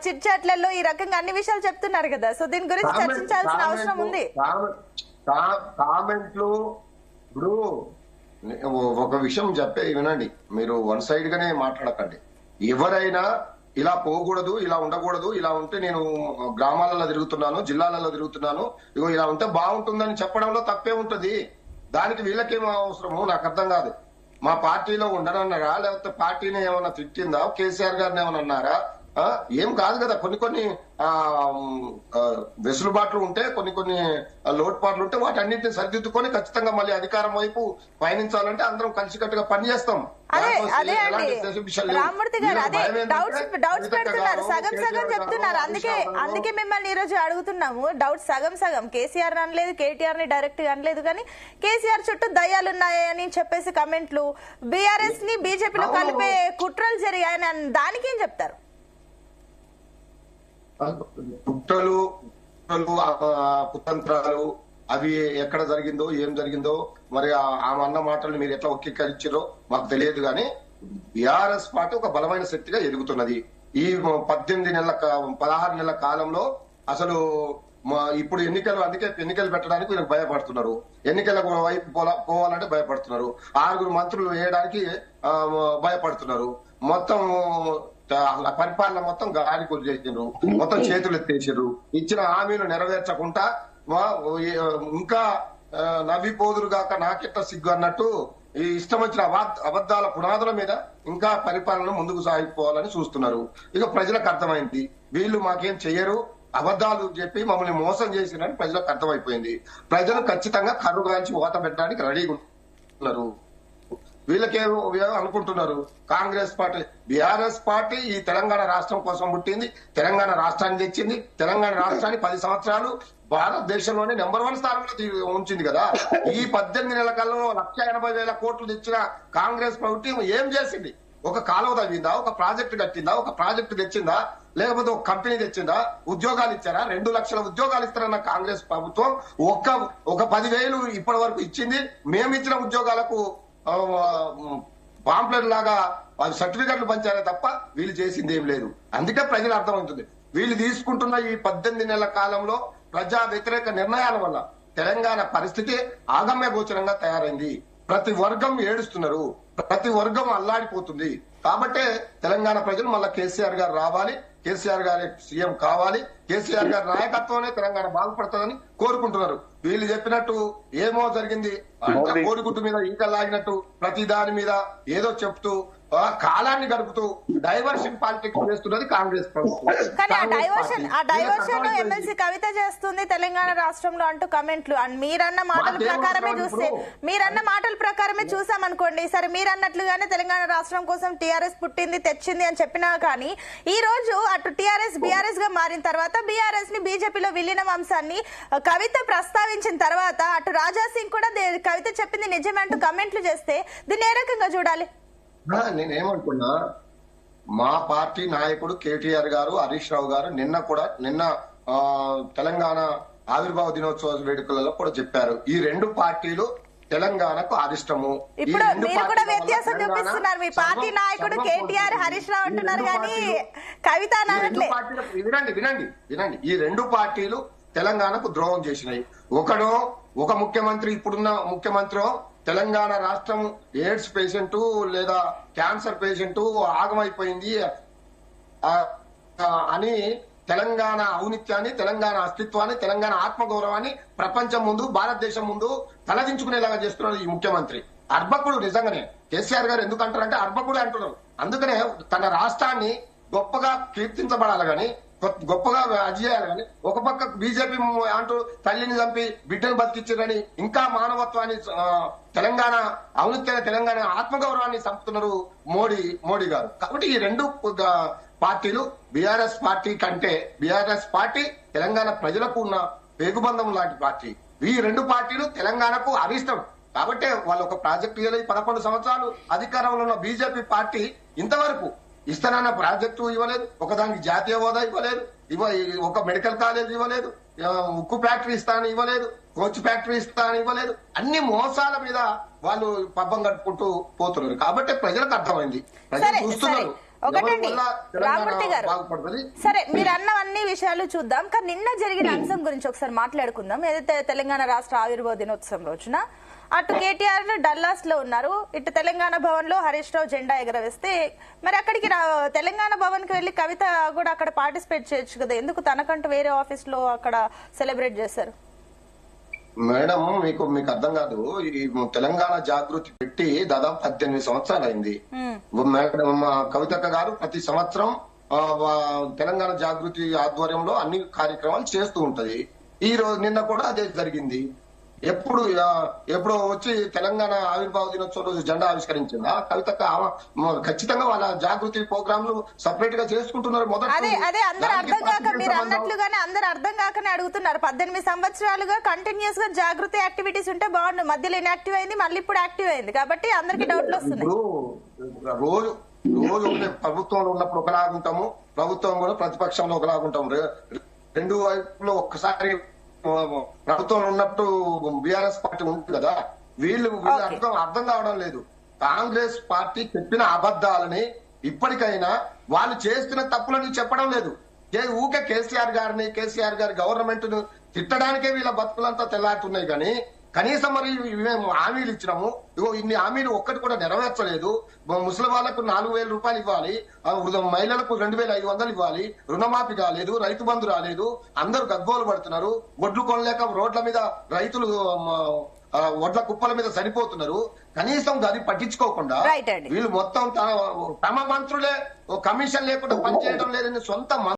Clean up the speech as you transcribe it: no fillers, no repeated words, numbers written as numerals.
Chit చాట్లలో ఈ రకంగా అన్ని విషయాలు చెప్తున్నారు కదా. సో దీని గురించి చర్చించాల్సిన అవసరం ఉంది. కామెంట్లు ఇప్పుడు ఒక విషయం చెప్పే వినండి, మీరు వన్ సైడ్ గానే మాట్లాడకండి. ఎవరైనా ఇలా పోకూడదు, ఇలా ఉండకూడదు, ఇలా ఉంటే నేను గ్రామాలలో తిరుగుతున్నాను, జిల్లాలలో తిరుగుతున్నాను, ఇగో ఇలా ఉంటే బాగుంటుందని చెప్పడంలో తప్పే ఉంటది. దానికి వీళ్ళకేమో అవసరము నాకు అర్థం కాదు. మా పార్టీలో ఉండనన్నారా, లేకపోతే పార్టీని ఏమైనా తిట్టిందా, కేసీఆర్ గారిని ఏమైనా అన్నారా? ఏం కాదు కదా. కొన్ని వెసులుబాట్లు ఉంటే, కొన్ని లోటుపాట్లు ఉంటే వాటన్నింటిని సరిదిద్దుకొని ఖచ్చితంగా మళ్ళీ అధికారం వైపు పయనించాలంటే అందరం కలిసికట్టుగా పనిచేస్తాం. రామ్మూర్తి గారు అదే డౌట్స్ పెడుతున్నారు, సగం సగం చెప్తున్నారు. అందుకే మిమ్మల్ని ఈ రోజు అడుగుతున్నాము. డౌట్స్ సగం కేసీఆర్ అనలేదు, కేటీఆర్ ని డైరెక్ట్ గా అనలేదు, కానీ కేసీఆర్ చుట్టూ దయ్యాలున్నాయని చెప్పేసి కమెంట్లు, బీఆర్ఎస్ ని బీజేపీలో కలిపే కుట్రలు జరిగాయని దానికి ఏం చెప్తారు? కుట్రలు కుతంత్రాలు అవి ఎక్కడ జరిగిందో ఏం జరిగిందో మరి ఆమె అన్న మాటలు మీరు ఎట్లా ఒక్కిక్కరిచ్చారో మాకు తెలియదు. కానీ బీఆర్ఎస్ పార్టీ ఒక బలమైన శక్తిగా ఎదుగుతున్నది. ఈ 16 నెలల కాలంలో అసలు ఇప్పుడు అందుకే ఎన్నికలు పెట్టడానికి వీళ్ళకి భయపడుతున్నారు. ఎన్నికల వైపు పోవాలంటే భయపడుతున్నారు. 6 మంత్రులు వేయడానికి భయపడుతున్నారు. మొత్తం పరిపాలన మొత్తం గాలి కొద్దిరు, మొత్తం చేతులు ఎత్తేసారు. ఇచ్చిన హామీలు నెరవేర్చకుండా ఇంకా నవ్విపోదురు గాక నాకెట్ట సిగ్గు అన్నట్టు ఈ ఇష్టం వచ్చిన అబద్దాల పునాదుల మీద ఇంకా పరిపాలన ముందుకు సాగిపోవాలని చూస్తున్నారు. ఇక ప్రజలకు అర్థమైంది వీళ్ళు మాకేం చెయ్యరు, అబద్దాలు చెప్పి మమ్మల్ని మోసం చేసిరని ప్రజలకు అర్థమైపోయింది. ప్రజలు ఖచ్చితంగా కర్రుగాల్చి ఓత పెట్టడానికి రెడీగా ఉన్నారు. వీళ్ళకేమో అనుకుంటున్నారు కాంగ్రెస్ పార్టీ, బీఆర్ఎస్ పార్టీ ఈ తెలంగాణ రాష్ట్రం కోసం పుట్టింది, తెలంగాణ రాష్ట్రాన్ని తెచ్చింది, తెలంగాణ రాష్ట్రాన్ని 10 సంవత్సరాలు భారతదేశంలోనే నెంబర్ 1 స్థానంలో ఉంచింది కదా. ఈ 18 నెలల కాలంలో 1,80,000 కోట్లు తెచ్చిన కాంగ్రెస్ ప్రభుత్వం ఏం చేసింది? ఒక కాలువ తవ్విందా, ఒక ప్రాజెక్టు కట్టిందా, ఒక ప్రాజెక్టు తెచ్చిందా, లేకపోతే ఒక కంపెనీ తెచ్చిందా? ఉద్యోగాలు ఇచ్చారా? 2 లక్షల ఉద్యోగాలు ఇస్తారన్న కాంగ్రెస్ ప్రభుత్వం ఒక 10,000 ఇప్పటి వరకు ఇచ్చింది. మేము ఇచ్చిన ఉద్యోగాలకు పాంప్లెట్ లాగా సర్టిఫికెట్లు పంచారే తప్ప వీళ్ళు చేసింది ఏం లేదు. అందుకే ప్రజలు అర్థమవుతుంది. వీళ్ళు తీసుకుంటున్న ఈ 18 నెలల కాలంలో ప్రజా వ్యతిరేక నిర్ణయాల వల్ల తెలంగాణ పరిస్థితి ఆగమ్య గోచరంగా తయారైంది. ప్రతి వర్గం ఏడుస్తున్నారు, ప్రతి వర్గం అల్లాడిపోతుంది. కాబట్టే తెలంగాణ ప్రజలు మళ్ళా కేసీఆర్ గారు రావాలి, కేసీఆర్ గారి సీఎం కావాలి, కేసీఆర్ గారి నాయకత్వంలో తెలంగాణ బాగుపడుతుందని కోరుకుంటున్నారు. వీళ్ళు చెప్పినట్టు ఏమో జరిగింది, కోడిగుడ్డు మీద ఈక లాగినట్టు ప్రతి దాని మీద ఏదో చెప్తూ కాలాన్ని గడుపుతూ డైవర్షన్ పాలిటిక్స్ చేస్తున్నది కాంగ్రెస్ ప్రభుత్వం. కానీ ఆ డైవర్షన్ ఎమ్మెల్సీ కవిత చేస్తుంది తెలంగాణ రాష్ట్రంలో అంటూ కమెంట్లు. అండ్ మీరన్న మాటల ప్రకారమే చూసామనుకోండి, సరే మీరన్నట్లుగానే తెలంగాణ రాష్ట్రం కోసం టీఆర్ఎస్ పుట్టింది తెచ్చింది అని చెప్పినా కానీ ఈ రోజు అటు టీఆర్ఎస్ బీఆర్ఎస్ గా మారిన తర్వాత బీఆర్ఎస్ ని బీజేపీలో విలీనం అంశాన్ని కవిత ప్రస్తావించిన తర్వాత అటు రాజా సింగ్ కూడా కవిత చెప్పింది నిజమే అంటూ కమెంట్లు చేస్తే దీన్ని ఏ రకంగా చూడాలి? నేనేమనుకున్నా, మా పార్టీ నాయకుడు కేటీఆర్ గారు, హరీష్ రావు గారు నిన్న తెలంగాణ ఆవిర్భావ దినోత్సవ వేడుకలలో కూడా చెప్పారు, ఈ 2 పార్టీలు తెలంగాణకు అరిష్టము. ఇప్పుడు మీరు కూడా వ్యత్యాసం చూపిస్తున్నారు. మీ పార్టీ నాయకుడు కేటీఆర్ హరీష్ రావు అంటున్నారు కానీ కవిత వినండి, ఈ 2 పార్టీలు తెలంగాణకు ద్రోహం చేసినాయి. ఒక ముఖ్యమంత్రి, ఇప్పుడున్న ముఖ్యమంత్రి తెలంగాణ రాష్ట్రం ఎయిడ్స్ పేషెంట్ లేదా క్యాన్సర్ పేషెంట్ ఆగమైపోయింది అని తెలంగాణ ఔనిత్యాన్ని, తెలంగాణ అస్తిత్వాన్ని, తెలంగాణ ఆత్మగౌరవాన్ని ప్రపంచం ముందు, భారతదేశం ముందు తలదించుకునేలాగా చేస్తున్నాడు ఈ ముఖ్యమంత్రి. అర్భకుడు. నిజంగానే కేసీఆర్ గారు ఎందుకు అంటారంటే అర్భకుడు అంటున్నారు. అందుకనే తన రాష్ట్రాన్ని గొప్పగా కీర్తించబడాలి గాని, గొప్పగా అజేయాలి కానీ ఒక పక్క బీజేపీ అంటూ తల్లిని చంపి బిడ్డను బతికించారని ఇంకా మానవత్వాన్ని, తెలంగాణ ఔన్నత్యాన్ని, తెలంగాణ ఆత్మగౌరవాన్ని చంపుతున్నారు మోడీ గారు. కాబట్టి ఈ 2 పార్టీలు బీఆర్ఎస్ పార్టీ కంటే బీఆర్ఎస్ పార్టీ తెలంగాణ ప్రజలకు ఉన్న పేగుబంధం లాంటి పార్టీ. ఈ 2 పార్టీలు తెలంగాణకు అరిష్టం. కాబట్టి వాళ్ళు ఒక ప్రాజెక్టు 11 సంవత్సరాలు అధికారంలో ఉన్న బీజేపీ పార్టీ ఇంతవరకు ఇస్తానన్న ప్రాజెక్టు ఇవ్వలేదు, ఒకదానికి జాతీయ హోదా ఇవ్వలేదు, ఒక మెడికల్ కాలేజ్ ఇవ్వలేదు, ఉక్కు ఫ్యాక్టరీ ఇస్తానని ఇవ్వలేదు, కోచ్ ఫ్యాక్టరీ ఇస్తానని ఇవ్వలేదు. అన్ని మోసాల మీద వాళ్ళు పబ్బం కట్టుకుంటూ పోతున్నారు. కాబట్టి ప్రజలకు అర్థమైంది, ప్రజలు చూస్తున్నారు ఒకటండి రామూర్తి గారు, బాగుపడుతుంది. సరే మీరు అన్న అన్ని విషయాలు చూద్దాం, కానీ నిన్న జరిగిన అంశం గురించి ఒకసారి మాట్లాడుకుందాం. ఏదైతే తెలంగాణ రాష్ట్ర ఆవిర్భావ దినోత్సవం రోజున అటు కేటీఆర్ డల్లాస్ లో ఉన్నారు, ఇటు తెలంగాణ భవన్ లో హరీష్ రావు జెండా ఎగరవేస్తే మరి అక్కడికి తెలంగాణ భవన్ కి వెళ్లి కవిత కూడా అక్కడ పార్టిసిపేట్ చేయొచ్చు కదా, ఎందుకు తనకంటూ వేరే ఆఫీస్ లో అక్కడ సెలబ్రేట్ చేశారు? మేడం మీకు అర్థం కాదు. ఈ తెలంగాణ జాగృతి పెట్టి దాదాపు 18 సంవత్సరాలు అయింది. మేడం కవితక్క గారు ప్రతి సంవత్సరం తెలంగాణ జాగృతి ఆధ్వర్యంలో అన్ని కార్యక్రమాలు చేస్తూ ఉంటది. ఈ రోజు నిన్న కూడా అదే జరిగింది. ఎప్పుడు వచ్చి తెలంగాణ ఆవిర్భావ దినోత్సవం రోజు జెండా ఆవిష్కరించిందా కవితక్క? ఖచ్చితంగా వాళ్ళ జాగృతి ప్రోగ్రాంలు సపరేట్ గా చేసుకుంటున్నారు. అదే అందరు అర్థం కాక మీరు అన్నట్లుగానే అందరు అర్థం కాకనే అడుగుతున్నారు. 18 సంవత్సరాలుగా కంటిన్యూస్ గా జాగృతి యాక్టివిటీస్ ఉంటే బాగుండు, మధ్యలో ఇన్యాక్టివ్ అయింది, మళ్ళీ ఇప్పుడు యాక్టివ్ అయింది, కాబట్టి అందరికి డౌట్లు వస్తున్నాయి. రోజు ప్రభుత్వంలో ఉన్నప్పుడు ఒకలాగుంటాము, ప్రభుత్వం కూడా ప్రతిపక్షంలో ఒకలాగుంటాము. రెండు వైపులో ఒక్కసారి ప్రభుత్వంలో ఉన్నట్టు బీఆర్ఎస్ పార్టీ ఉంది కదా, వీళ్ళు అర్థం కావడం లేదు. కాంగ్రెస్ పార్టీ చెప్పిన అబద్దాలని ఇప్పటికైనా వాళ్ళు చేస్తున్న తప్పులని చెప్పడం లేదు. ఊకే కేసీఆర్ గారి గవర్నమెంట్ ను తిట్టడానికే వీళ్ళ బతుకులంతా తెల్లారుతున్నాయి. కానీ కనీసం మరి మేము హామీలు ఇచ్చినాము, ఇగో ఇన్ని హామీలు ఒక్కటి కూడా నెరవేర్చలేదు. ముసలి వాళ్లకు 4,000 రూపాయలు ఇవ్వాలి, మహిళలకు 2,500 ఇవ్వాలి, రుణమాఫీ కాలేదు, రైతు బంధు రాలేదు, అందరూ గగ్గోలు పడుతున్నారు. ఒడ్లు కొనలేక రోడ్ల మీద రైతులు ఒడ్ల కుప్పల మీద సరిపోతున్నారు. కనీసం అది పట్టించుకోకుండా వీళ్ళు మొత్తం తమ మంత్రులే కమిషన్ లేకుండా పనిచేయడం లేదని సొంత